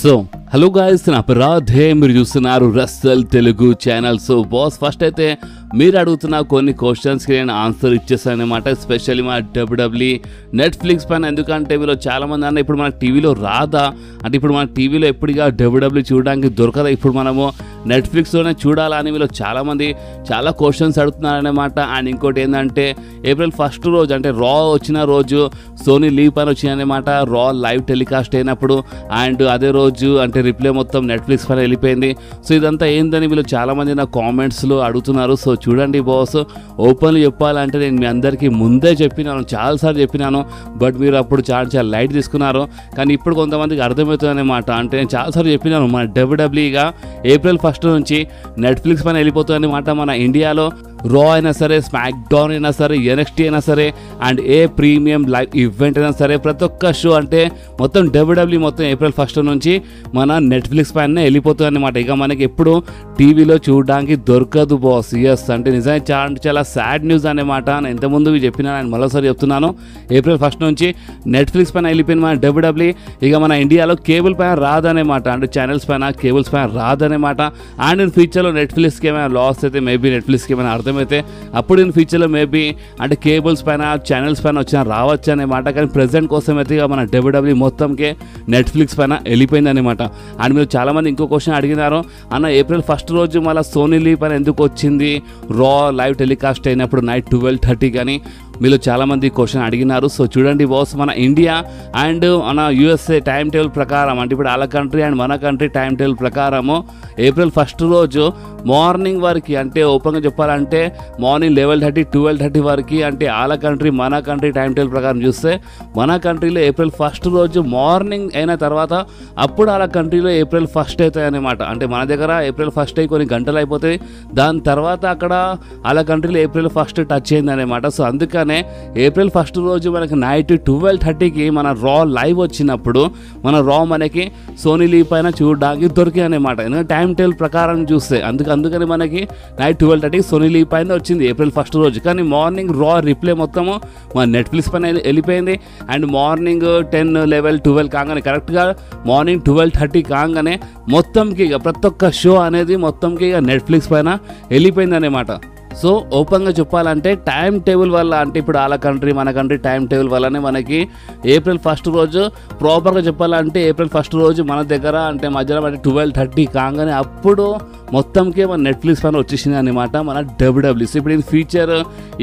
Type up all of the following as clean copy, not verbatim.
So hello guys, నా పేరు రాధే, మీరు చూస్తున్నారు Russell Telugu channel. So boss, first అయితే మీరు అడుగుతున్న కొన్ని క్వశ్చన్స్కి నేను ఆన్సర్ ఇచ్చేస్తాను అనమాట. ఎస్పెషల్లీ మన డబ్ల్యూడబ్ల్యూఈ నెట్ఫ్లిక్స్ పైన. ఎందుకంటే వీళ్ళు చాలామంది అన్న ఇప్పుడు మన టీవీలో రాదా అంటే, ఇప్పుడు మన టీవీలో ఎప్పుడుగా డబ్ల్యూడబ్ల్యూఈ చూడడానికి దొరకదా, ఇప్పుడు మనము నెట్ఫ్లిక్స్లోనే చూడాలని వీళ్ళు చాలామంది చాలా క్వశ్చన్స్ అడుగుతున్నారనమాట. అండ్ ఇంకోటి ఏంటంటే, ఏప్రిల్ 1 రోజు అంటే రా వచ్చిన రోజు సోనీ లీవ్ పైన వచ్చిందనమాట. రా లైవ్ టెలికాస్ట్ అయినప్పుడు అండ్ అదే రోజు అంటే రిప్లై మొత్తం నెట్ఫ్లిక్స్ పైన వెళ్ళిపోయింది. సో ఇదంతా ఏందని వీళ్ళు చాలామంది నా కామెంట్స్లో అడుగుతున్నారు. సో చూడండి బాస్, ఓపెన్లు చెప్పాలంటే నేను మీ అందరికీ ముందే చెప్పినాను, చాలాసార్లు చెప్పినాను. బట్ మీరు అప్పుడు చాలా లైట్ తీసుకున్నారు. కానీ ఇప్పుడు కొంతమందికి అర్థమవుతుంది అనమాట. అంటే నేను చాలాసార్లు చెప్పినాను, మన డబ్ల్యూడబ్ల్యూఈగా ఏప్రిల్ 1 నుంచి నెట్ఫ్లిక్స్ పైన వెళ్ళిపోతుంది అనమాట. మన ఇండియాలో రా అయినా సరే, స్మాక్ డౌన్ అయినా సరే, ఎన్ఎక్స్టీ అయినా సరే, and A premium live event అయినా సరే, ప్రతి ఒక్క షో అంటే మొత్తం డబ్ల్యూడబ్ల్యూఈ మొత్తం ఏప్రిల్ 1 నుంచి మన నెట్ఫ్లిక్స్ పైన వెళ్ళిపోతుంది అనమాట. ఇక మనకి ఎప్పుడు టీవీలో చూడడానికి దొరకదు బాస్. ఎస్, అంటే నిజంగా చాలా సాడ్ న్యూస్ అనమాట. నేను ఇంతకుముందు చెప్పినా, నేను మరోసారి చెప్తున్నాను, ఏప్రిల్ 1 నుంచి నెట్ఫ్లిక్స్ పైన వెళ్ళిపోయింది మన డబ్ల్యూడబ్ల్యూఈ. ఇక మన ఇండియాలో కేబుల్ పైన రాదనేమాట, అంటే ఛానల్స్ పైన కేబుల్స్ పైన రాదనేమాట. అండ్ ఇన్ ఫ్యూచర్లో నెట్ఫ్లిక్స్కి ఏమైనా లాస్ అయితే, మేబీ నెట్ఫ్లిక్స్కి ఏమైనా అర్థమైతే అప్పుడు ఇన్ ఫ్యూచర్లో మేబీ అంటే కేబుల్స్ పైన ఛానల్స్ పైన వచ్చినా రావచ్చు అనమాట. కానీ ప్రెజెంట్ కోసం అయితే ఇక మన డబ్ల్యూడబ్ల్యూఈ మొత్తంకే నెట్ఫ్లిక్స్ పైన వెళ్ళిపోయింది అనమాట. అండ్ మీరు చాలామంది ఇంకో క్వశ్చన్ అడిగినారు, అన్న ఏప్రిల్ 1 రోజు మళ్ళీ సోనీ లీవ్ పైన ఎందుకు వచ్చింది రా లైవ్ టెలికాస్ట్ అయినప్పుడు నైట్ 12:30 కానీ మీరు చాలామంది క్వశ్చన్ అడిగినారు. సో చూడండి బాస్, మన ఇండియా అండ్ మన యూఎస్ఏ టైం టేబుల్ ప్రకారం, అంటే ఇప్పుడు వాళ్ళ కంట్రీ అండ్ మన కంట్రీ టైం టేబుల్ ప్రకారము ఏప్రిల్ 1 రోజు మార్నింగ్ వరకు, అంటే ఓపెన్గా చెప్పాలంటే మార్నింగ్ 11:30 12:30 వరకు, అంటే వాళ్ళ కంట్రీ మన కంట్రీ టైం టేబుల్ ప్రకారం చూస్తే మన కంట్రీలో ఏప్రిల్ 1 రోజు మార్నింగ్ అయిన తర్వాత అప్పుడు వాళ్ళ కంట్రీలో ఏప్రిల్ 1 అవుతాయి అనమాట. అంటే మన దగ్గర ఏప్రిల్ 1 అయి కొన్ని గంటలు అయిపోతాయి, దాని తర్వాత అక్కడ వాళ్ళ కంట్రీలో ఏప్రిల్ 1 టచ్ అయింది అనమాట. సో అందుకనే ఏప్రిల్ 1 రోజు మనకి నైట్ 12:30కి మన రా లైవ్ వచ్చినప్పుడు మన రా మనకి సోనీ లీవ్ పైన చూడడానికి దొరికాయి అనమాట. ఎందుకంటే టైం టేబుల్ ప్రకారం చూస్తే అందుకని మనకి నైట్ 12:30కి సోనీ లీవ్ పైన వచ్చింది ఏప్రిల్ 1 రోజు. కానీ మార్నింగ్ రా రిప్లై మొత్తము మన నెట్ఫ్లిక్స్ పైన వెళ్ళిపోయింది. అండ్ మార్నింగ్ 10, 11, 12 కాగానే, కరెక్ట్గా మార్నింగ్ 12:30 కాగానే మొత్తంకి ఇక ప్రతి ఒక్క షో అనేది మొత్తంకి ఇక నెట్ఫ్లిక్స్ పైన వెళ్ళిపోయింది అనమాట. సో ఓపెన్గా చెప్పాలంటే టైం టేబుల్ వల్ల, అంటే ఇప్పుడు వాళ్ళ కంట్రీ మన కంట్రీ టైం టేబుల్ వల్లనే మనకి ఏప్రిల్ 1 రోజు ప్రాపర్గా చెప్పాలంటే ఏప్రిల్ 1 రోజు మన దగ్గర అంటే మధ్యాహ్నం అంటే 12:30 కాగానే అప్పుడు మొత్తంకే మన నెట్ఫ్లిక్స్ పైన వచ్చేసింది అనమాట మన డబ్ల్యూడబ్ల్యూఈ. సో ఇప్పుడు ఇది ఫ్యూచర్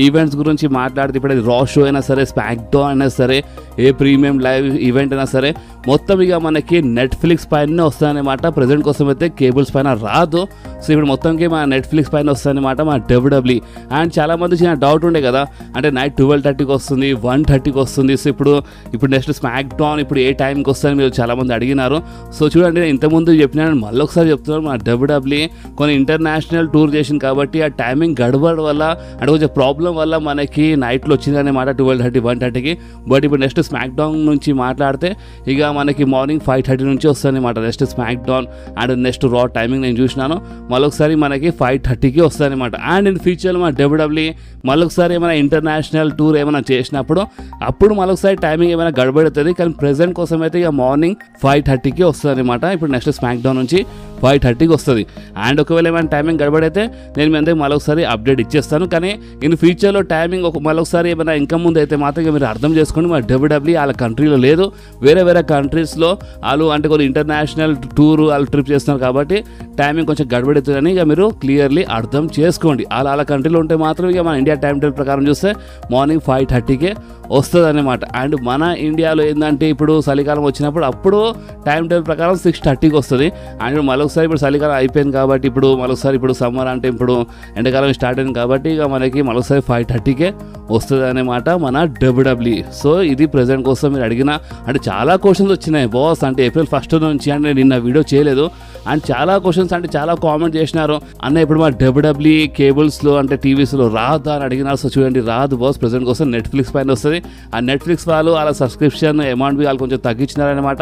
ఈవెంట్స్ గురించి మాట్లాడితే, ఇప్పుడు అది రా షో అయినా సరే, స్మాక్ డౌన్ అయినా సరే, ఏ ప్రీమియం లైవ్ ఈవెంట్ అయినా సరే, మొత్తం ఇక మనకి నెట్ఫ్లిక్స్ పైన వస్తాయన్నమాట. ప్రజెంట్ కోసం అయితే కేబుల్స్ పైన రాదు. సో ఇప్పుడు మొత్తంకి మన నెట్ఫ్లిక్స్ పైన వస్తాయన్నమాట మన డబ్ల్యూడబ్ల్యూఈ. అండ్ చాలామంది చిన్న డౌట్ ఉండే కదా, అంటే నైట్ 12:30కి వస్తుంది, 1:30కి వస్తుంది. సో ఇప్పుడు నెక్స్ట్ స్మాక్ డౌన్ ఇప్పుడు ఏ టైంకి వస్తుందని మీరు చాలామంది అడిగినారు. సో చూడండి, ఇంతకుముందు చెప్పినాను, మళ్ళీ ఒకసారి చెప్తున్నాను, మన డబ్ల్యూడబ్ల్యూఈ కొన్ని ఇంటర్నేషనల్ టూర్ చేసింది కాబట్టి ఆ టైమింగ్ గడబడ వల్ల అంటే కొంచెం ప్రాబ్లం వల్ల మనకి నైట్లో వచ్చిందన్నమాట 12:30, 1:30కి. బట్ ఇప్పుడు నెక్స్ట్ స్మాక్ డౌన్ నుంచి మాట్లాడితే ఇక మనకి మార్నింగ్ 5:30 నుంచి వస్తుందన్నమాట next smack down. And next రా టైమింగ్ నేను చూసినాను, మళ్ళొకసారి మనకి 5:30కి వస్తుందన్నమాట. అండ్ ఇన్ ఫ్యూచర్లో మన డబ్ల్యూడబ్ల్యూఈ మళ్ళొకసారి ఏమైనా ఇంటర్నేషనల్ టూర్ ఏమైనా చేసినప్పుడు అప్పుడు మళ్ళొకసారి టైమింగ్ ఏమైనా గడబడుతుంది. కానీ ప్రెజెంట్ కోసం అయితే ఇక మార్నింగ్ 5:30కి వస్తుంది అనమాట. ఇప్పుడు నెక్స్ట్ స్మాక్ డౌన్ నుంచి 5:30కి వస్తుంది. అండ్ ఒకవేళ ఏమైనా టైమింగ్ గడబడైతే నేను మీ అందరికి మళ్ళొకసారి అప్డేట్ ఇచ్చేస్తాను. కానీ ఇన్ ఫ్యూచర్లో టైమింగ్ మళ్ళొకసారి ఏమైనా ఇంకా ముందు అయితే మాత్రం మీరు అర్థం చేసుకోండి, మన డబ్ల్యూడబ్ల్యూఈ వాళ్ళ కంట్రీలో లేదు, వేరే కంట్రీస్లో వాళ్ళు అంటే కొన్ని ఇంటర్నేషనల్ టూర్ వాళ్ళు ట్రిప్ చేస్తున్నారు కాబట్టి టైమింగ్ కొంచెం గడబడుతుందని ఇక మీరు క్లియర్లీ అర్థం చేసుకోండి. వాళ్ళ కంట్రీలో ఉంటే మాత్రం ఇక మన ఇండియా టైం టేబుల్ ప్రకారం చూస్తే మార్నింగ్ 5:30కే వస్తుంది అనమాట. అండ్ మన ఇండియాలో ఏంటంటే ఇప్పుడు చలికాలం వచ్చినప్పుడు అప్పుడు టైం టేబుల్ ప్రకారం 6:30కి వస్తుంది. అండ్ మళ్ళొకసారి ఇప్పుడు చలికాలం అయిపోయింది కాబట్టి ఇప్పుడు మళ్ళొకసారి ఇప్పుడు సమ్మర్ అంటే ఇప్పుడు ఎండాకాలం స్టార్ట్ అయింది కాబట్టి ఇక మనకి మళ్ళొకసారి 5:30కే వస్తుంది అనమాట మన డబ్ల్యూడబ్ల్యూఈ. సో ఇది ప్రెజెంట్ కోసం మీరు అడిగిన అంటే చాలా క్వశ్చన్స్ వచ్చినాయి బాస్, అంటే ఏప్రిల్ 1 నుంచి అంటే నిన్న వీడియో చేయలేదు. అండ్ చాలా క్వశ్చన్స్ అంటే చాలా కామెంట్ చేసినారు, అన్న ఇప్పుడు మా డబ్ల్యూడబ్ల్యూఈ కేబుల్స్లో అంటే టీవీస్లో రాదా అని అడిగినారు. సో చూడండి రాదు బాస్, ప్రెసెంట్ కోసం నెట్ఫ్లిక్స్ పైన వస్తుంది. ఆ నెట్ఫ్లిక్స్ వాళ్ళు అలా సబ్స్క్రిప్షన్ అమౌంట్ వాళ్ళు కొంచెం తగ్గించినారనమాట.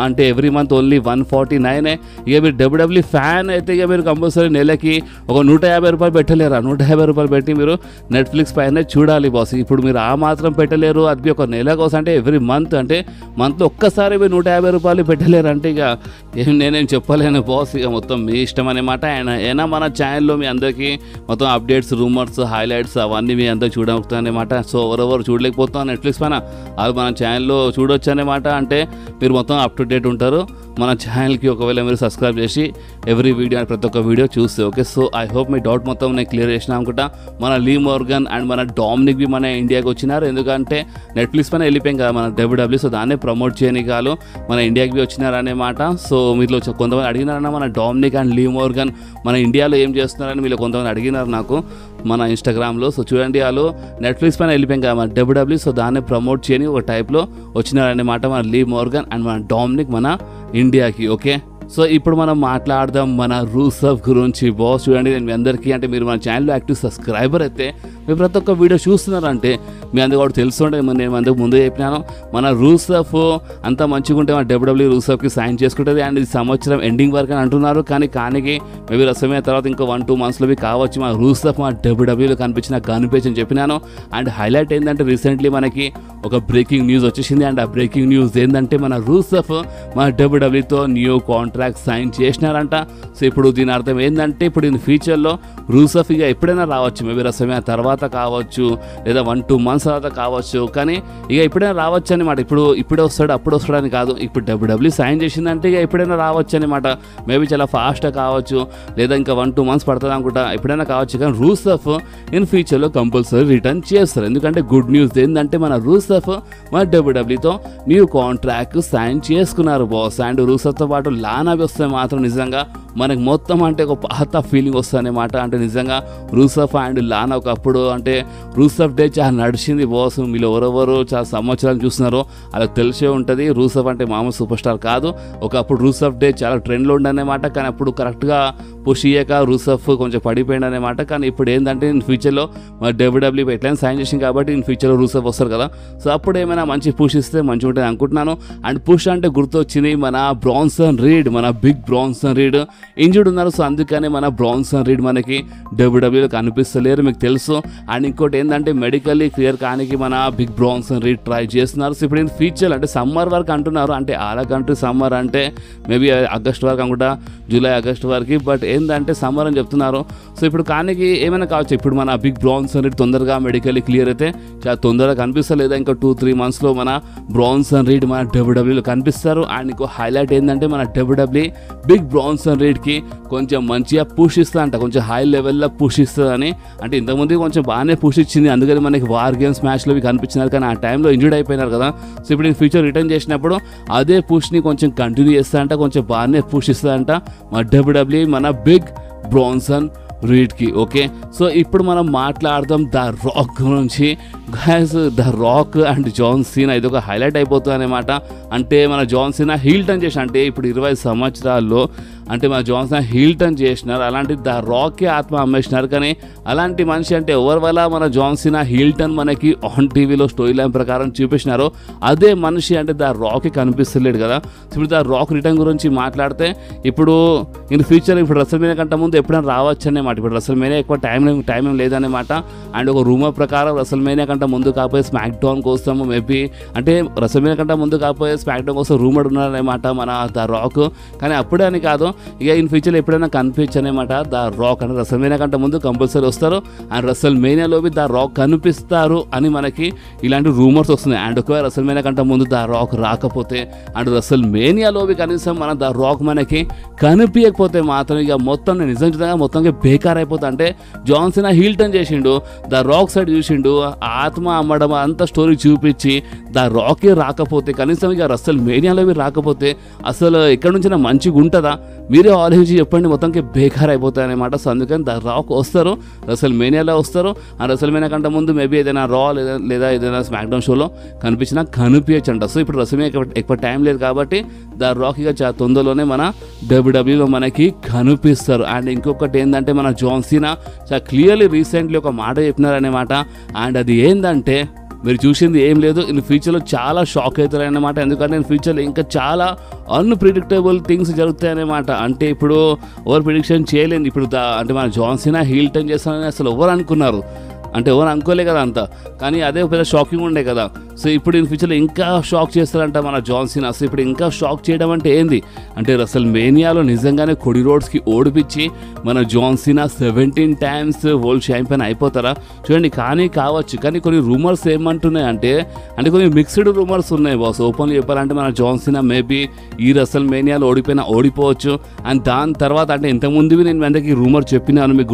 అంటే ఎవ్రీ మంత్ ఓన్లీ 149. ఇక మీరు డబ్ల్యూడబ్ల్యూఈ ఫ్యాన్ అయితే ఇక మీరు కంపల్సరీ నెలకి ఒక 150 రూపాయలు పెట్టలేరా, 150 రూపాయలు పెట్టి మీరు నెట్ఫ్లిక్స్ పైన చూడాలి బాస్. ఇప్పుడు మీరు ఆ మాత్రం పెట్టలేరు, అది ఒక నెల కోసం అంటే ఎవ్రీ మంత్ అంటే మంత్లో ఒక్కసారి మీరు 150 రూపాయలు పెట్టలేరు అంటే ఇక నేనేం చెప్పలేను బాస్. ఇక మొత్తం మీ ఇష్టం అనమాట. అయినా మన ఛానల్లో మీ అందరికీ మొత్తం అప్డేట్స్, రూమర్స్, హైలైట్స్ అవన్నీ మీ అందరికి చూడవుతాయి అనమాట. సో ఎవరెవరు చూడలేకపోతాం నెట్ఫ్లిక్స్ పైన అది మన ఛానల్లో చూడొచ్చు అనమాట. అంటే మీరు మొత్తం అప్ టు డేట్ ఉంటారు మన ఛానల్కి. ఒకవేళ మీరు సబ్స్క్రైబ్ చేసి ఎవ్రీ వీడియో ప్రతి ఒక్క వీడియో చూస్తే okay. So I hope me doubt మొత్తం నేను క్లియర్ చేసిన అనుకుంటా. మన లీ మోర్గన్ అండ్ మన డామినిక్ బి మన ఇండియాకి వచ్చినారు. ఎందుకంటే నెట్ఫ్లిక్స్ పైన వెళ్ళిపోయాం కదా మన డబ్ల్యూడబ్ల్యూ. సో దాన్నే ప్రమోట్ చేయని కాదు మన ఇండియాకి బి వచ్చినారనేమాట. సో మీలో కొంతమంది అడిగినారన్న మన డామినిక్ అండ్ లీ మోర్గన్ మన ఇండియాలో ఏం చేస్తున్నారని మీరు కొంతమంది అడిగినారు నాకు మన ఇన్స్టాగ్రామ్లో. సో చూడండి వాళ్ళు నెట్ఫ్లిక్స్ పైన వెళ్ళిపోయాం కదా మన డబ్ల్యూడబ్ల్యూ. సో దాన్ని ప్రమోట్ చేయని ఒక టైప్లో వచ్చినారన్నమాట మన లీ మోర్గన్ అండ్ మన డామినిక్ మన ఇండియాకి ఓకే. సో ఇప్పుడు మనం మాట్లాడదాం మన రూసఫ్ గురించి బాస్. చూడండి నేను మీ అందరికీ అంటే మీరు మన ఛానల్లో యాక్టివ్ సబ్స్క్రైబర్ అయితే మీరు ప్రతి ఒక్క వీడియో చూస్తున్నారంటే మీ అందరూ కూడా తెలుసుంటే నేను అందుకు ముందే చెప్పినాను మన రూసఫ్ అంతా మంచిగా ఉంటే మన డబ్ల్యూడబ్ల్యూ రూసఫ్కి సైన్ చేసుకుంటుంది. అండ్ ఇది సంవత్సరం ఎండింగ్ వరకు అని అంటున్నారు. కానీ మేబీ రసమైన తర్వాత ఇంకా 1-2 మంత్స్లో కావచ్చు మన రూసఫ్ మన డబ్ల్యూడబ్ల్యూలో కనిపించని చెప్పినాను. అండ్ హైలైట్ ఏంటంటే రీసెంట్లీ మనకి ఒక బ్రేకింగ్ న్యూస్ వచ్చేసింది. అండ్ ఆ బ్రేకింగ్ న్యూస్ ఏంటంటే మన రూసఫ్ మన డబ్ల్యూడబ్ల్యూతో న్యూ కాంట్రాక్ట్ సైన్ చేసినారంట. సో ఇప్పుడు దీని అర్థం ఏంటంటే ఇప్పుడు ఇన్ ఫ్యూచర్లో రూసఫ్ ఇక ఎప్పుడైనా రావచ్చు, మేబీ రసమైన తర్వాత కావచ్చు లేదా 1-2 మంత్స్ తర్వాత కావచ్చు, కానీ ఇక ఎప్పుడైనా రావచ్చు అనమాట. ఇప్పుడే వస్తాడు అప్పుడు వస్తాడని కాదు, ఇప్పుడు డబ్ల్యూడబ్ల్యూ సైన్ చేసిందంటే ఇక ఎప్పుడైనా రావచ్చు అనమాట. మేబీ చాలా ఫాస్ట్గా కావచ్చు లేదా ఇంకా 1-2 మంత్స్ పడుతుంది అనుకుంటా, ఎప్పుడైనా కావచ్చు. కానీ రూసఫ్ ఇన్ ఫ్యూచర్లో కంపల్సరీ రిటర్న్ చేస్తారు. ఎందుకంటే గుడ్ న్యూస్ ఏంటంటే మన రూసఫ్ మన డబ్ల్యూడబ్ల్యూతో న్యూ కాంట్రాక్ట్ సైన్ చేసుకున్నారు బాస్. అండ్ రూసఫ్తో పాటు లానా వస్తే మాత్రం నిజంగా మనకు మొత్తం అంటే ఒక పాత ఫీలింగ్ వస్తుంది అనమాట. అంటే నిజంగా రూసఫ్ అండ్ లానా ఒకప్పుడు అంటే రూసఫ్ డే చాలా నడిచింది బాస్. మీరు ఎవరెవరు చాలా సంవత్సరాలు చూస్తున్నారో వాళ్ళకి తెలిసే ఉంటుంది. రూసఫ్ అంటే మామూలు సూపర్ స్టార్ కాదు. ఒకప్పుడు రూసఫ్ డే చాలా ట్రెండ్లో ఉండనమాట. కానీ అప్పుడు కరెక్ట్గా పుష్ ఇయ్యక రూసఫ్ కొంచెం పడిపోయింది అనమాట. కానీ ఇప్పుడు ఏంటంటే ఇన్ ఫ్యూచర్లో డబ్ల్యూడబ్ల్యూ ఎట్లయినా సైన్ చేసింది కాబట్టి ఇన్ ఫ్యూచర్లో రూసఫ్ వస్తారు కదా. సో అప్పుడు ఏమైనా మంచి పుష్ ఇస్తే మంచిగా ఉంటుంది అనుకుంటున్నాను. అండ్ పుష్ అంటే గుర్తొచ్చింది మన బ్రాన్సన్ రీడ్, మన బిగ్ బ్రాన్సన్ రీడ్ ఇంజూర్డ్ ఉన్నారు. సో అందుకనే మన బ్రాన్సన్ రీడ్ మనకి డబ్ల్యూడబ్ల్యూలో కనిపిస్తలేరు మీకు తెలుసు. అండ్ ఇంకోటి ఏంటంటే మెడికల్లీ క్లియర్ కానీ మన బిగ్ బ్రాన్సన్ రీడ్ ట్రై చేస్తున్నారు. సో ఇప్పుడు ఫ్యూచర్ అంటే సమ్మర్ వరకు అంటున్నారు. అంటే ఆల కంట్రీ సమ్మర్ అంటే మేబీ ఆగస్ట్ వరకు అనుకుంటా, జూలై ఆగస్ట్ వరకు. బట్ ఏంటంటే సమ్మర్ అని చెప్తున్నారు. సో ఇప్పుడు కానీ ఏమైనా కావచ్చు. ఇప్పుడు మన బిగ్ బ్రాన్సన్ రీడ్ తొందరగా మెడికల్లీ క్లియర్ అయితే చాలా తొందరగా కనిపిస్తలేదా, ఇంకా 2-3 మంత్స్లో మన బ్రాన్సన్ రీడ్ మన డబ్ల్యూడబ్ల్యూలో కనిపిస్తారు. అండ్ ఇంకో హైలైట్ ఏంటంటే మన డబ్ల్యూడబ్ల్యూ బిగ్ బ్రాన్సన్ రీడ్కి కొంచెం మంచిగా పుష్ ఇస్తా అంట, కొంచెం హై లెవెల్లో పుష్ ఇస్తుందని. అంటే ఇంతకుముందు కొంచెం బాగానే పుష్ ఇచ్చింది, అందుకని మనకి వార్ గేమ్స్ మ్యాచ్లో కనిపించినారు. కానీ ఆ టైంలో ఇంజూర్డ్ అయిపోయినారు కదా. సో ఇప్పుడు ఫ్యూచర్ రిటర్న్ చేసినప్పుడు అదే పుష్ని కొంచెం కంటిన్యూ చేస్తా అంట, కొంచెం బాగానే పుష్ ఇస్తా అంట మన డబ్ల్యూడబ్ల్యూ మన బిగ్ బ్రాన్సన్ రీడ్కి ఓకే. సో ఇప్పుడు మనం మాట్లాడదాం ద రాక్ గురించి. Guys the Rock and John Cena ఇది ఒక హైలైట్ అయిపోతుంది అనమాట. అంటే మన జాన్ సీనా హీల్ టర్న్ చేసిన అంటే ఇప్పుడు 20 సంవత్సరాల్లో అంటే మన జాన్ సీనా హీల్ టర్న్ చేసినారు. అలాంటి ద రాక్కి ఆత్మ అమ్మేసినారు. కానీ అలాంటి మనిషి అంటే ఎవరి వల్ల మన జాన్ సీనా హీల్ టర్న్ మనకి ఆన్ టీవీలో స్టోరీ లైన్ ప్రకారం చూపించినారో అదే మనిషి అంటే ద రాక్కి కనిపిస్తలేడు కదా. ఇప్పుడు ద రాక్ రిటర్న్ గురించి మాట్లాడితే ఇప్పుడు ఇన్ ఫ్యూచర్ ఇప్పుడు రెసల్మేనియా కంటే ముందు ఎప్పుడైనా రావచ్చు అన్నమాట. ఇప్పుడు రెసల్మేనియా ఎక్కువ టైం ఏం లేదన్నమాట. అండ్ ఒక రూమర్ ప్రకారం రెసల్మేనియా కంటే ముందు కాకపోతే స్మాక్ డౌన్ కోసము మేబీ అంటే రెసల్మేనియా కంటే ముందు కాకపోతే స్మాక్ డౌన్ కోసం రూమర్ ఉన్నారనమాట మన ద రాక్. కానీ అప్పుడే అని కాదు, ఇక ఇన్ ఫ్యూచర్ ఎప్పుడైనా కనిపించనమాట ద రాక్ అంటే రెసల్మేనియా కంటే ముందు కంపల్సరీ వస్తారు. అండ్ రెసల్మేనియాలో ద రాక్ కనిపిస్తారు అని మనకి ఇలాంటి రూమర్స్ వస్తున్నాయి. అండ్ ఒకవేళ రెసల్మేనియా కంటే ముందు ద రాక్ రాకపోతే అండ్ రెసల్మేనియాలో కనీసం మన ద రాక్ మనకి కనిపించకపోతే మాత్రం ఇక మొత్తం నిజంగా మొత్తంగా బేకార్ అయిపోతా. అంటే జాన్ సీనా హీల్ టర్న్ చేసిండు, ద రాక్ సైడ్ చూసిండు, ఆత్మ అమ్మడం అంత స్టోరీ చూపించి ద రాకే రాకపోతే కనీసం ఇక రెసల్మేనియాలో రాకపోతే అసలు ఎక్కడి నుంచైనా మంచిగా ఉంటుందా? మీరే ఆలోచించి చెప్పండి, మొత్తంకి బేకార్ అయిపోతాయి అనమాట. సో అందుకని ద రాక్ వస్తారు, రసల్ మేనియాలో వస్తారు. ఆ రసల్ మేనియా కంటే ముందు మేబీ ఏదైనా రా లేదా ఏదైనా స్మాక్డౌన్ షోలో కనిపించినా కనిపించచ్చు అంట. సో ఇప్పుడు రసల్ మేనియా ఎక్కువ టైం లేదు కాబట్టి ద రాక్ ఇక చాలా తొందరలోనే మన డబ్ల్యూడబ్ల్యూలో మనకి కనిపిస్తారు. అండ్ ఇంకొకటి ఏంటంటే మన జాన్ సీనా చాలా క్లియర్లీ రీసెంట్లీ ఒక మాట చెప్పినారనమాట. అండ్ అది ఏంటంటే మీరు చూసింది ఏం లేదు, ఇన్ ఫ్యూచర్లో చాలా షాక్ అవుతారన్నమాట. ఎందుకంటే నేను ఫ్యూచర్లో ఇంకా చాలా అన్ప్రిడిక్టబుల్ థింగ్స్ జరుగుతాయన్నమాట. అంటే ఇప్పుడు ఓవర్ ప్రిడిక్షన్ చేయలేదు. ఇప్పుడు అంటే మన జాన్ సీనా హీల్ టర్న్ చేస్తానని అసలు ఎవరు అనుకున్నారు, అంటే ఎవరు అనుకోలే కదా అంతా. కానీ అదే పెద్ద షాకింగ్ ఉండే కదా. సో ఇప్పుడు ఇన్ ఫ్యూచర్లో ఇంకా షాక్ చేస్తారంట మన జాన్ సీనా. సో ఇప్పుడు ఇంకా షాక్ చేయడం అంటే ఏంది అంటే రసల్ మేనియాలో నిజంగానే కొడి రోడ్స్కి ఓడిపించి మన John Cena 17 times world champion అయిపోతారా చూడండి. కానీ కావచ్చు, కానీ కొన్ని రూమర్స్ ఏమంటున్నాయి అంటే కొన్ని మిక్స్డ్ రూమర్స్ ఉన్నాయి బాస్. ఓపెన్లీ చెప్పాలంటే మన జాన్ సీనా మేబీ ఈ రసల్ మేనియాలో ఓడిపోవచ్చు. అండ్ దాని తర్వాత అంటే ఇంతకుముందువి నేను అందరికీ రూమర్ చెప్పినాను, మీకు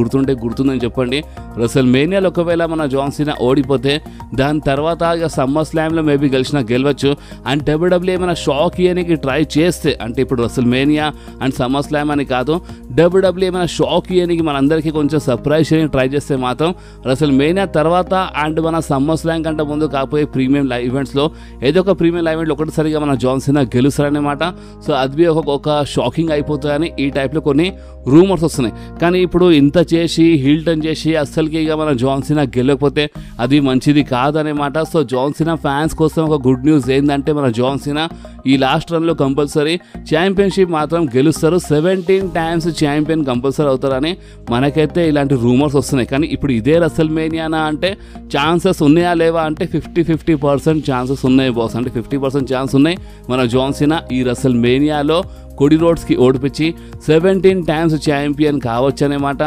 గుర్తుందని చెప్పండి. రసల్ మేనియాలో ఒకవేళ మన జాన్ సీనా ఓడిపోతే దాని తర్వాత ఇక సమ్మర్ స్లామ్లో మేబీ గెలవచ్చు. అండ్ డబ్ల్యూడబ్ల్యూ ఏమైనా షాక్ ఇయడానికి ట్రై చేస్తే, అంటే ఇప్పుడు Russell mania and summer slam అని కాదు, డబ్ల్యూడబ్ల్యూ ఏమైనా షాక్ ఇయడానికి మనందరికీ కొంచెం సర్ప్రైజ్ చేయడానికి ట్రై చేస్తే మాత్రం రసల్ మేనియా తర్వాత అండ్ మన సమ్మర్ స్లామ్ కంటే ముందు కాకపోయే ప్రీమియం లైవ్ ఈవెంట్స్లో ఏదో ఒక ప్రీమియం లైవ్ ఈవెంట్లో ఒకటిసారిగా మన జాన్ సీనా గెలుస్తారనమాట. సో అది ఒక షాకింగ్ అయిపోతుందని ఈ టైప్లో కొన్ని రూమర్స్ వస్తున్నాయి. కానీ ఇప్పుడు ఇంత చేసి హీల్ టర్న్ చేసి అస్సలకి ఇక మన జాన్ సీనా గెలవకపోతే అది మంచిది కాదనమాట. సో జాన్ సీనా ఫ్యాన్స్ కోసం ఒక గుడ్ న్యూస్ ఏంటంటే మన జాన్ సీనా ఈ లాస్ట్ రన్లో కంపల్సరీ ఛాంపియన్షిప్ మాత్రం గెలుస్తారు. 17 టైమ్స్ ఛాంపియన్ కంపల్సరీ అవుతారని మనకైతే ఇలాంటి రూమర్స్ వస్తున్నాయి. కానీ ఇప్పుడు ఇదే రసల్ మేనియానా అంటే ఛాన్సెస్ ఉన్నాయా లేవా అంటే 50% ఛాన్సెస్ ఉన్నాయి బాస్. అంటే 50% ఛాన్స్ ఉన్నాయి మన జాన్ సీనా ఈ రసల్ మేనియాలో కొడి రోడ్స్కి ఓడిపించి 17 టైమ్స్ ఛాంపియన్ కావచ్చు అనమాట.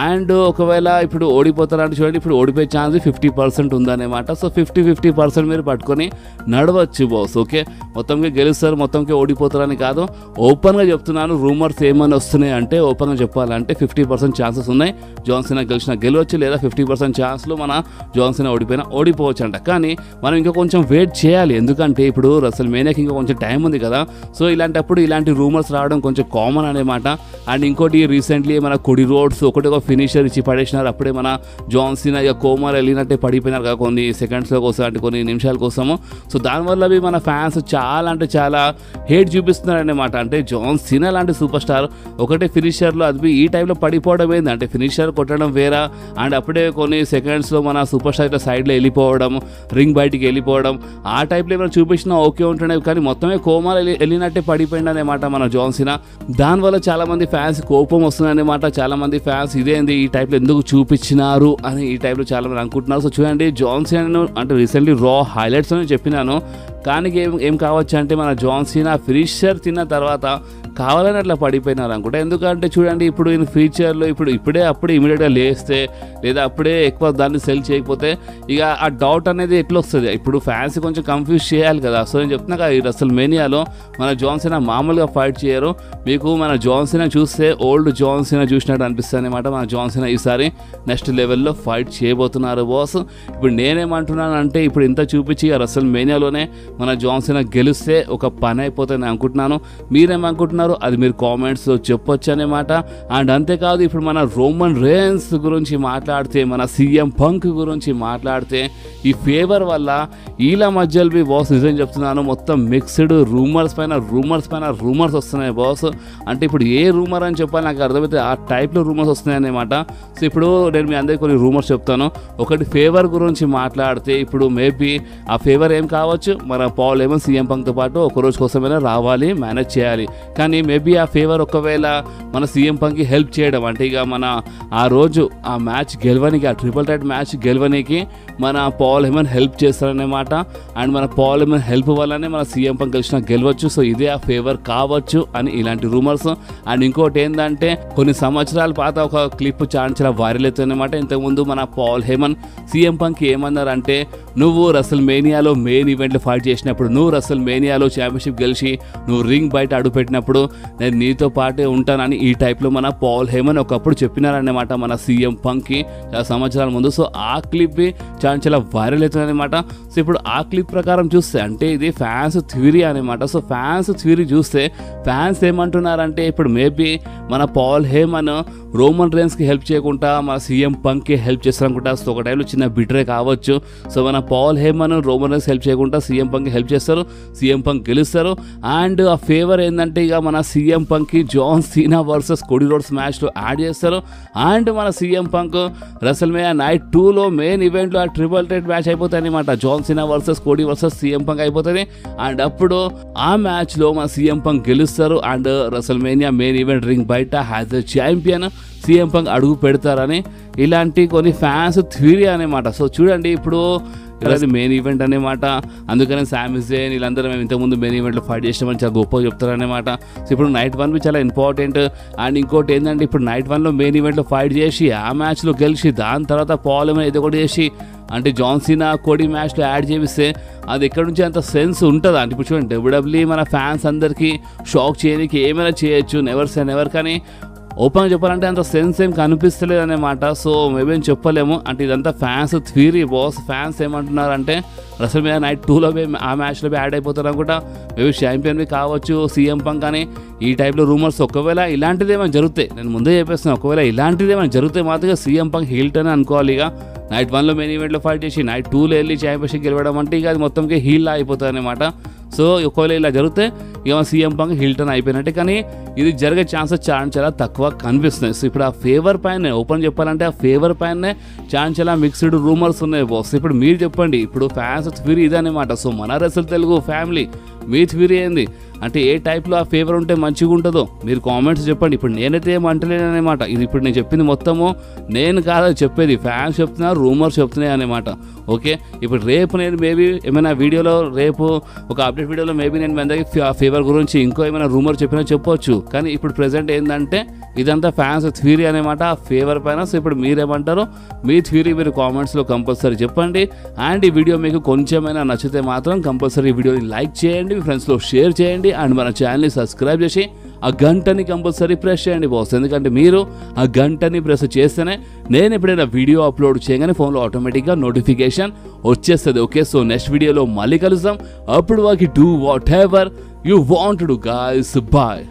అండ్ ఒకవేళ ఇప్పుడు ఓడిపోతారంటే చూడండి, ఇప్పుడు ఓడిపోయే ఛాన్స్ 50% ఉందన్నమాట. సో 50% మీరు పట్టుకొని నడవచ్చు బాస్. ఓకే, మొత్తంగా గెలుస్తారు, మొత్తంగా ఓడిపోతారని కాదు, ఓపెన్గా చెప్తున్నాను. రూమర్స్ ఏమైనా వస్తున్నాయి అంటే ఓపెన్గా చెప్పాలంటే 50% ఛాన్సెస్ ఉన్నాయి. జాన్ సీనా గెలవచ్చు, లేదా 50% ఛాన్స్లో మన జాన్ సీనా ఓడిపోవచ్చు అంట. కానీ మనం ఇంకా కొంచెం వెయిట్ చేయాలి, ఎందుకంటే ఇప్పుడు రసల్ మేనియాకి ఇంకా కొంచెం టైం ఉంది కదా. సో ఇలాంటప్పుడు ఇలాంటి రూమర్స్ రావడం కొంచెం కామన్ అనమాట. అండ్ ఇంకోటి రీసెంట్లీ మన కొడి రోడ్స్ ఒక ఫినిషర్ ఇచ్చి పడేసినారు. అప్పుడే మన జాన్ సీనా ఇక కోమాలో వెళ్ళినట్టే పడిపోయినారు కదా కొన్ని సెకండ్స్లో కోసం, అంటే కొన్ని నిమిషాల కోసము. సో దానివల్ల మన ఫ్యాన్స్ చాలా అంటే చాలా హేట్ చూపిస్తున్నారు అనమాట. అంటే జాన్ సీనా లాంటి సూపర్ స్టార్ ఒకటే ఫినిషర్లో అది ఈ టైంలో పడిపోవడం ఏంది అంటే ఫినిషర్ కొట్టడం వేరా, అండ్ అప్పుడే కొన్ని సెకండ్స్లో మన సూపర్ స్టార్ ఇట్లా సైడ్లో వెళ్ళిపోవడం, రింగ్ బయటికి వెళ్ళిపోవడం, ఆ టైప్లో ఏమైనా చూపించినా ఓకే ఉంటుండే. కానీ మొత్తమే కోమాలో వెళ్ళినట్టే పడిపోయింది అనమాట మన జాన్ సీనా. దానివల్ల చాలా మంది ఫ్యాన్స్ కోపం వస్తుందన్నమాట. చాలా మంది ఫ్యాన్స్ ఇదేంది ఈ టైప్లో ఎందుకు చూపించినారు అని ఈ టైప్లో చాలా మంది అనుకుంటున్నారు. సో చూడండి, జాన్ సీనా అంటే రీసెంట్లీ రా హైలైట్స్ అని చెప్పినాను. కానీ ఏం కావచ్చు అంటే మన జాన్ సీనా ఫినిషర్ తిన్న తర్వాత కావాలని అట్లా పడిపోయినారు అనుకుంటా. ఎందుకంటే చూడండి, ఇప్పుడు ఇన్ ఫ్యూచర్లో అప్పుడే ఇమీడియట్గా లేస్తే లేదా అప్పుడే ఎక్కువ దాన్ని సెల్ చేయకపోతే ఇక ఆ డౌట్ అనేది ఎట్లా వస్తుంది. ఇప్పుడు ఫ్యాన్స్ కొంచెం కన్ఫ్యూజ్ చేయాలి కదా. సో నేను చెప్తున్నా ఈ రసల్ మేనియాలో మన జాన్ సీనా మామూలుగా ఫైట్ చేయరు. మీకు మన జాన్ సీనా చూస్తే ఓల్డ్ జాన్ సీనా చూసినట్టు అనిపిస్తుంది అనమాట. మన జాన్ సీనా ఈసారి నెక్స్ట్ లెవెల్లో ఫైట్ చేయబోతున్నారు బాస్. ఇప్పుడు నేనేమంటున్నాను అంటే ఇప్పుడు ఇంత చూపించి ఆ రసల్ మేనియాలోనే మన జాన్ సీనా గెలిస్తే ఒక పని అయిపోతుంది అనుకుంటున్నాను. మీరేమనుకుంటున్నారు అది మీరు కామెంట్స్లో చెప్పొచ్చు అనమాట. అండ్ అంతేకాదు ఇప్పుడు మన రోమన్ రేన్స్ గురించి మాట్లాడితే, మన సీఎం పంక్ గురించి మాట్లాడితే, ఈ ఫేవర్ వల్ల వీళ్ళ మధ్యలో బాస్ నిజం చెప్తున్నాను మొత్తం మిక్స్డ్ రూమర్స్ పైన రూమర్స్ వస్తున్నాయి బాస్. అంటే ఇప్పుడు ఏ రూమర్ అని చెప్పాలి నాకు అర్థమైతే ఆ టైప్లో రూమర్స్ వస్తున్నాయి అనమాట. సో ఇప్పుడు నేను మీ అందరికీ కొన్ని రూమర్స్ చెప్తాను. ఒకటి ఫేవర్ గురించి మాట్లాడితే ఇప్పుడు మేబీ ఆ ఫేవర్ ఏం కావచ్చు, మన పాల్ ఏమో సీఎం పంక్తో పాటు ఒక రోజు కోసమైనా రావాలి, మేనేజ్ చేయాలి. కానీ మేబీ ఆ ఫేవర్ ఒకవేళ మన సీఎం పంక్కి హెల్ప్ చేయడం, అంటే ఇక మన ఆ రోజు ఆ మ్యాచ్ గెలవనికి, ఆ ట్రిపుల్ థ్రెట్ మ్యాచ్ గెలవనికి మన పాల్ హెమన్ హెల్ప్ చేస్తారన్నమాట. అండ్ మన పాల్ హెమన్ హెల్ప్ వల్లనే మన సీఎం పంక్ గెలవచ్చు. సో ఇదే ఆ ఫేవర్ కావచ్చు అని ఇలాంటి రూమర్స్. అండ్ ఇంకోటి ఏంటంటే కొన్ని సంవత్సరాల పాత ఒక క్లిప్ చాలా వైరల్ అవుతుందన్నమాట. ఇంతకుముందు మన పాల్ హెమన్ సీఎం పంక్ ఏమన్నారంటే, నువ్వు రసల్ మేనియాలో మెయిన్ ఈవెంట్లో ఫైట్ చేసినప్పుడు, నువ్వు రసల్ మేనియాలో ఛాంపియన్షిప్ గెలిచి నువ్వు రింగ్ బయట అడుగుపెట్టినప్పుడు నేను నీతో పాటే ఉంటానని ఈ టైప్లో మన పాల్ హేమన్ ఒకప్పుడు చెప్పినారన్నమాట మన సీఎం పంక్కి చాలా సంవత్సరాల ముందు. సో ఆ క్లిప్ చాలా వైరల్ అవుతుందన్నమాట. సో ఇప్పుడు ఆ క్లిప్ ప్రకారం చూస్తే అంటే ఇది ఫ్యాన్స్ థియరీ అనమాట. సో ఫ్యాన్స్ థియరీ చూస్తే ఫ్యాన్స్ ఏమంటున్నారంటే ఇప్పుడు మేబీ మన పాల్ హేమన్ రోమన్ రేన్స్కి హెల్ప్ చేయకుండా మన సీఎం పంక్కి హెల్ప్ చేస్తారనుకుంటా. సో ఒక టైంలో చిన్న బిటరే కావచ్చు. సో మన Paul Heyman Roman Reigns help చేయకుండా సీఎం పంక్కి హెల్ప్ చేస్తారు, సీఎం పంక్ గెలుస్తారు. అండ్ ఆ ఫేవర్ ఏంటంటే ఇక మన సీఎం పంక్కి John Cena versus Cody Rhodes మ్యాచ్లో యాడ్ చేస్తారు. అండ్ మన సీఎం పంక్ రెసల్మేనియా నైట్ 2లో మెయిన్ ఈవెంట్లో ఆ ట్రిపుల్ థ్రెట్ మ్యాచ్ అయిపోతుంది అనమాట. John Cena versus Cody versus CM Punk అయిపోతుంది. అండ్ అప్పుడు ఆ మ్యాచ్లో మన సీఎం పంక్ గెలుస్తారు. And WrestleMania main event ring బయట has a champion CM Punk అడుగు పెడతారని ఇలాంటి కొన్ని ఫ్యాన్స్ థియరీ అనమాట. సో చూడండి ఇప్పుడు ఇది మెయిన్ ఈవెంట్ అనమాట. అందుకని సామి జైన్ వీళ్ళందరూ మేము ఇంతకుముందు మెయిన్ ఈవెంట్లో ఫైట్ చేసామని చాలా గొప్పగా చెప్తారనమాట. సో ఇప్పుడు నైట్ 1 చాలా ఇంపార్టెంట్. అండ్ ఇంకోటి ఏంటంటే ఇప్పుడు నైట్ 1లో మెయిన్ ఈవెంట్లో ఫైట్ చేసి ఆ మ్యాచ్లో గెలిచి దాని తర్వాత పాల్ ఏమైనా ఏదో ఒకటి చేసి అంటే జాన్ సీనా కోడీ మ్యాచ్లో యాడ్ చేపిస్తే అది ఎక్కడి నుంచి అంత సెన్స్ ఉంటుందా అంటే ఇప్పుడు చూడండి డబ్ల్యూడబ్ల్యూఈ మన ఫ్యాన్స్ అందరికీ షాక్ చేయడానికి ఏమైనా చేయొచ్చు, నెవర్ సే నెవర్. కానీ ఓపెన్గా చెప్పాలంటే అంత సెన్స్ ఏం కనిపిస్తలేదు అనమాట. సో మేబీ చెప్పలేము అంటే ఇదంతా ఫ్యాన్స్ థియరీ బాస్. ఫ్యాన్స్ ఏమంటున్నారంటే రెసల్మేనియా నైట్ 2లో ఆ మ్యాచ్లో యాడ్ అయిపోతారు అనుకుంటా. మేబీ ఛాంపియన్వి కావచ్చు సీఎం పంక్ అని ఈ టైప్లో రూమర్స్. ఒకవేళ ఇలాంటిది ఏమైనా జరుగుతాయి, నేను ముందే చెప్పేస్తున్నాను, ఒకవేళ ఇలాంటిది ఏమైనా జరిగితే మాత్రమే సీఎం పంక్ హీల్ట్ అని అనుకోవాలి. ఇక నైట్ 1లో మెయిన్ ఈవెంట్లో ఫైట్ చేసి నైట్ 2లో వెళ్ళి ఛాంపియన్షిప్ గెలవడం అంటే ఇక అది మొత్తంకి హీల్ అయిపోతుంది అనమాట. సో ఒకవేళ ఇలా జరిగితే ఇక సీఎం పంక్ హిల్టన్ అయిపోయినట్టే. కానీ ఇది జరిగే ఛాన్సెస్ చాలా తక్కువ కనిపిస్తున్నాయి. సో ఇప్పుడు ఆ ఫేవర్ పైన ఓపెన్ చెప్పాలంటే ఆ ఫేవర్ పైనే చాలా మిక్స్డ్ రూమర్స్ ఉన్నాయి బాస్. ఇప్పుడు మీరు చెప్పండి, ఇప్పుడు ఫ్యాన్స్ థియరీ ఇదే అనమాట. సో మన రెసల్ తెలుగు ఫ్యామిలీ మీ థియరీ ఏంది అంటే ఏ టైప్లో ఆ ఫేవర్ ఉంటే మంచిగా ఉంటుందో మీరు కామెంట్స్ చెప్పండి. ఇప్పుడు నేనైతే ఏం అంటలేనమాట. ఇది ఇప్పుడు నేను చెప్పింది మొత్తము నేను కాదు చెప్పేది, ఫ్యాన్స్ చెప్తున్నారు, రూమర్స్ చెప్తున్నాయి అనమాట. ఓకే ఇప్పుడు రేపు నేను మేబీ ఏమైనా వీడియోలో రేపు ఒక అప్డేట్ వీడియోలో మేబీ నేను మీ అందరికీ ఫేవర్ గురించి ఇంకో ఏమైనా రూమర్ చెప్పినా చెప్పొచ్చు. కానీ ఇప్పుడు ప్రెసెంట్ ఏంటంటే ఇదంతా ఫ్యాన్స్ థియరీ అనమాట ఆ ఫేవర్ పైన. సో ఇప్పుడు మీరేమంటారో మీ థియరీ మీరు కామెంట్స్లో కంపల్సరీ చెప్పండి. అండ్ ఈ వీడియో మీకు కొంచెమైనా నచ్చితే మాత్రం కంపల్సరీ వీడియోని లైక్ చేయండి, మీ ఫ్రెండ్స్లో షేర్ చేయండి. అండ్ మన ఛానల్ని సబ్స్క్రైబ్ చేసి ఆ గంటని కంపల్సరీ ప్రెస్ చేయండి బాస్. ఎందుకంటే మీరు ఆ గంటని ప్రెస్ చేస్తేనే నేను ఎప్పుడైనా వీడియో అప్లోడ్ చేయగానే ఫోన్లో ఆటోమేటిక్గా నోటిఫికేషన్ వచ్చేస్తుంది. ఓకే సో నెక్స్ట్ వీడియోలో మళ్ళీ కలుద్దాం. అప్పుడు వాకి do whatever you want to do guys. Bye.